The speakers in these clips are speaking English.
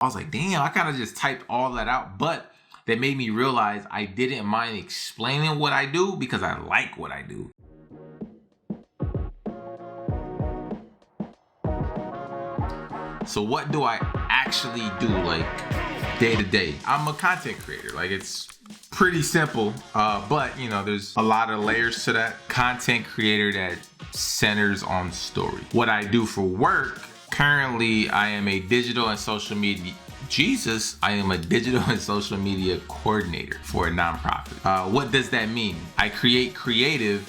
I was like, damn, I kind of just typed all that out, but that made me realize I didn't mind explaining what I do because I like what I do. So what do I actually do like day to day? I'm a content creator. Like, it's pretty simple, but you know, there's a lot of layers to that. Content creator that centers on story. What I do for work, currently I am a digital and social media I am a digital and social media coordinator for a nonprofit. What does that mean? I create creative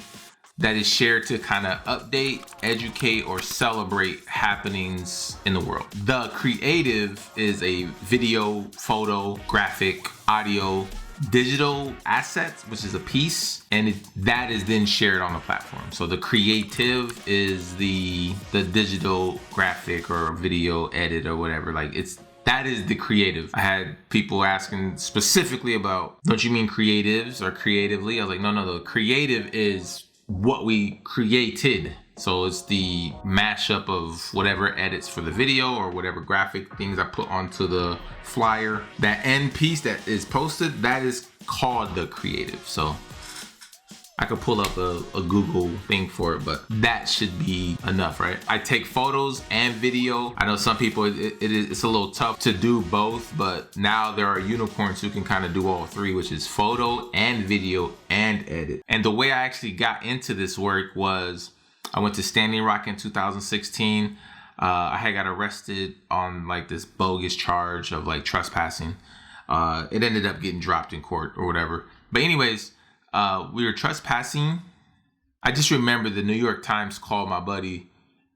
that is shared to kind of update, educate, or celebrate happenings in the world. The creative is a video, photo, graphic, audio, digital assets, which is a piece, and that is then shared on the platform. So the creative is the digital graphic or video edit or whatever. Like, that is the creative. I had people asking specifically about, don't you mean creatives or creatively? I was like, no, the creative is what we created. So it's the mashup of whatever edits for the video or whatever graphic things I put onto the flyer. That end piece that is posted, that is called the creative. So I could pull up a Google thing for it, but that should be enough, right? I take photos and video. I know some people, it's a little tough to do both, but now there are unicorns who can kind of do all three, which is photo and video and edit. And the way I actually got into this work was I went to Standing Rock in 2016. I had got arrested on like this bogus charge of like trespassing. It ended up getting dropped in court or whatever. But anyways, we were trespassing. I just remember the New York Times called my buddy,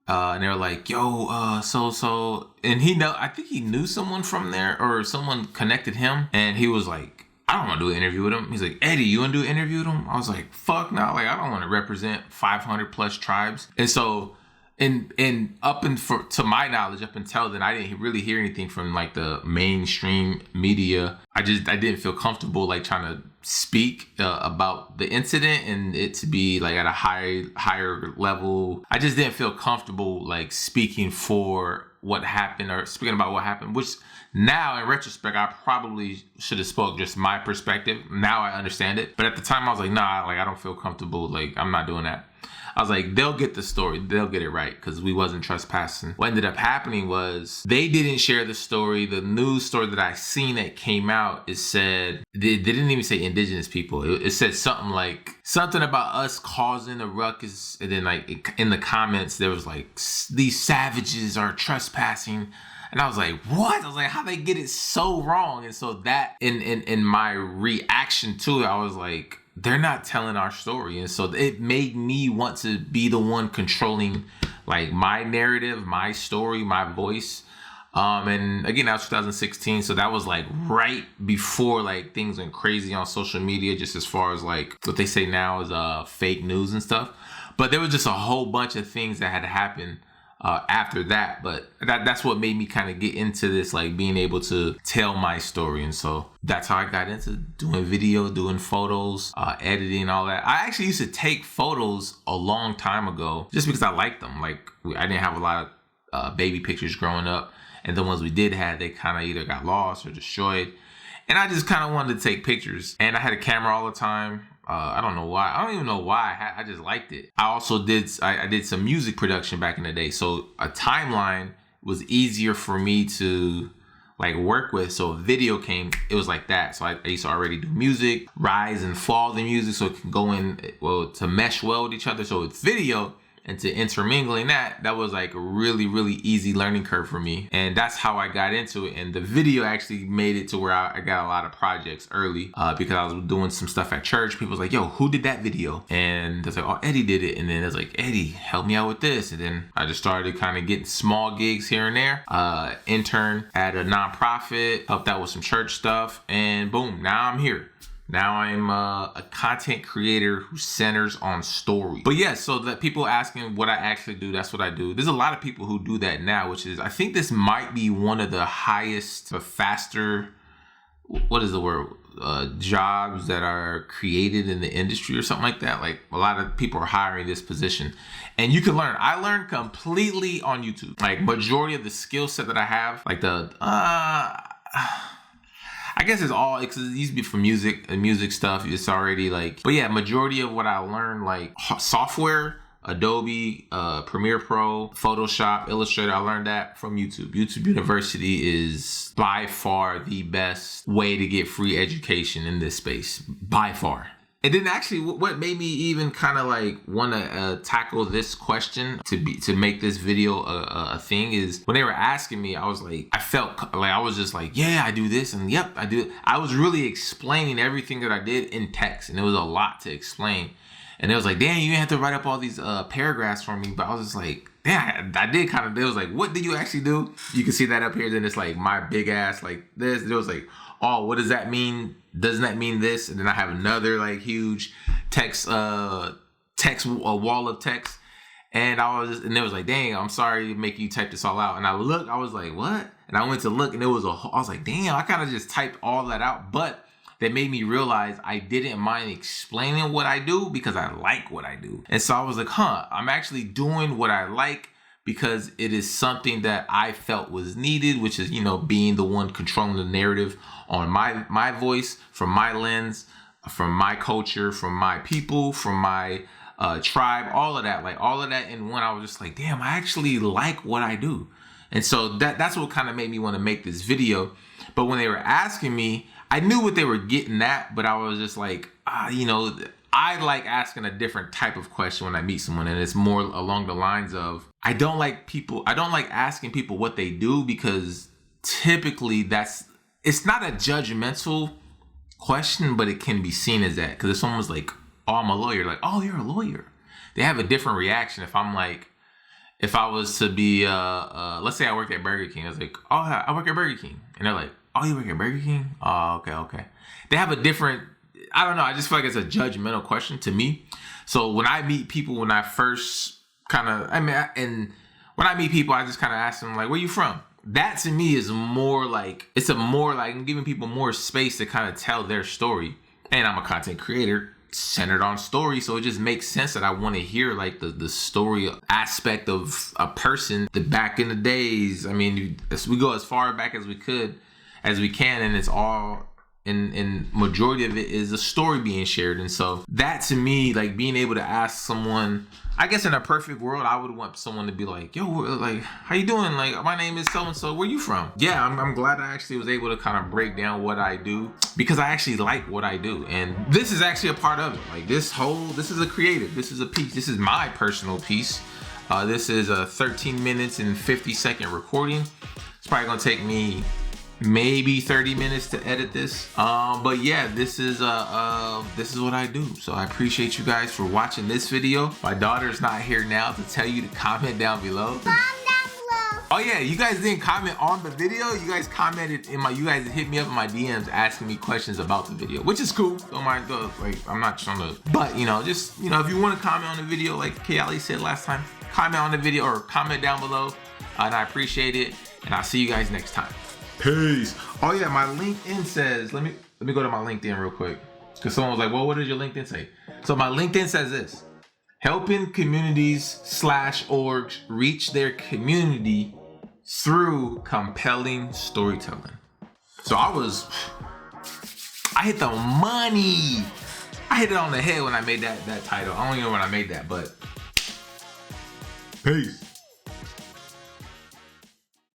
and they were like, yo, and I think he knew someone from there, or someone connected him, and he was like, I don't want to do an interview with him. He's like, Eddie, you want to do an interview with him? I was like, fuck no, like, I don't want to represent 500 plus tribes. And so, to my knowledge, up until then, I didn't really hear anything from like the mainstream media. I didn't feel comfortable like trying to speak about the incident and it to be like at a higher level. I just didn't feel comfortable like speaking for what happened or speaking about what happened, which now in retrospect, I probably should have spoke just my perspective. Now I understand it. But at the time I was like, nah, like I don't feel comfortable. Like I'm not doing that. I was like, they'll get the story. They'll get it right because we wasn't trespassing. What ended up happening was they didn't share the story. The news story that I seen that came out, it said, they didn't even say indigenous people. It said something about us causing a ruckus. And then like in the comments, there was like, these savages are trespassing. And I was like, what? I was like, how they get it so wrong? And so that in my reaction to it, I was like, they're not telling our story. And so it made me want to be the one controlling like my narrative, my story, my voice. And again, that was 2016. So that was like right before like things went crazy on social media, just as far as like what they say now is fake news and stuff. But there was just a whole bunch of things that had to happen after that. But that's what made me kind of get into this, like being able to tell my story. And so that's how I got into doing video, doing photos, editing, all that. I actually used to take photos a long time ago just because I liked them. Like I didn't have a lot of baby pictures growing up. And the ones we did have, they kind of either got lost or destroyed. And I just kind of wanted to take pictures. And I had a camera all the time. I don't know why. I don't even know why. I just liked it. I also did some music production back in the day. So a timeline was easier for me to like work with. So a video came, it was like that. So I used to already do music, rise and fall the music so it can go in, well, to mesh well with each other. So it's video. And to intermingling that was like a really, really easy learning curve for me. And that's how I got into it. And the video actually made it to where I got a lot of projects early because I was doing some stuff at church. People was like, yo, who did that video? And it's like, oh, Eddie did it. And then it's like, Eddie, help me out with this. And then I just started kind of getting small gigs here and there. Intern at a nonprofit, helped out with some church stuff. And boom, now I'm here. Now I'm a content creator who centers on story. But yeah, so that people asking what I actually do, that's what I do. There's a lot of people who do that now, which is, I think this might be one of the highest, faster what is the word? Jobs that are created in the industry or something like that. Like a lot of people are hiring this position, and you can learn. I learned completely on YouTube. Like majority of the skill set that I have, like the I guess it's all, because it used to be for music and music stuff. It's already like, but yeah, majority of what I learned, like software, Adobe, Premiere Pro, Photoshop, Illustrator, I learned that from YouTube. YouTube University is by far the best way to get free education in this space, by far. And then actually what made me even kind of like want to tackle this question to make this video a thing is when they were asking me, I was like, I felt like I was just like, yeah, I do this, and yep, I do it. I was really explaining everything that I did in text, and it was a lot to explain. And it was like, damn, you didn't have to write up all these paragraphs for me. But I was just like, damn, I did kind of, it was like, what did you actually do? You can see that up here. Then it's like my big ass like this. It was like, oh, what does that mean? Doesn't that mean this? And then I have another like huge text, a wall of text. And and it was like, dang, I'm sorry to make you type this all out. And I looked, I was like, what? And I went to look, and I was like, damn, I kind of just typed all that out. But that made me realize I didn't mind explaining what I do because I like what I do. And so I was like, I'm actually doing what I like because it is something that I felt was needed, which is, being the one controlling the narrative on my voice, from my lens, from my culture, from my people, from my tribe, all of that in one. I was just like, damn, I actually like what I do. And so that's what kind of made me want to make this video. But when they were asking me, I knew what they were getting at, but I was just like, I like asking a different type of question when I meet someone, and it's more along the lines of, I don't like asking people what they do, because typically it's not a judgmental question, but it can be seen as that. Because if someone's like, oh, I'm a lawyer, like, oh, you're a lawyer, they have a different reaction. If I'm like, if I was to be, let's say I work at Burger King, I was like, oh, I work at Burger King, and they're like, oh, you work at Burger King? Oh, okay. They have a different, I don't know, I just feel like it's a judgmental question to me. So when I meet people, when I first when I meet people, I just kind of ask them, like, where you from? That to me is more like, I'm giving people more space to kind of tell their story. And I'm a content creator centered on story, so it just makes sense that I want to hear like the story aspect of a person. The back in the days, I mean, we go as far back as we can, and it's all in majority of it is a story being shared. And so that to me, like being able to ask someone, I guess in a perfect world, I would want someone to be like, yo, like, how you doing? Like, my name is so-and-so, where you from? Yeah, I'm glad I actually was able to kind of break down what I do, because I actually like what I do. And this is actually a part of it. Like this is a creative, this is a piece, this is my personal piece. This is a 13 minutes and 50-second recording. It's probably gonna take me maybe 30 minutes to edit this, but yeah, this is what I do. So I appreciate you guys for watching this video. My daughter's not here now to tell you to comment down below. Oh yeah, you guys didn't comment on the video. You guys commented you guys hit me up in my DMs asking me questions about the video, which is cool. Don't mind, like, I'm not trying to, but just if you want to comment on the video, like Kayali said last time, comment on the video or comment down below, and I appreciate it. And I'll see you guys next time. Peace. Oh yeah, my LinkedIn says, let me go to my LinkedIn real quick, because someone was like, well, what does your LinkedIn say? So my LinkedIn says this: helping communities/orgs reach their community through compelling storytelling. So I hit the money. I hit it on the head when I made that title. I don't even know when I made that, but peace.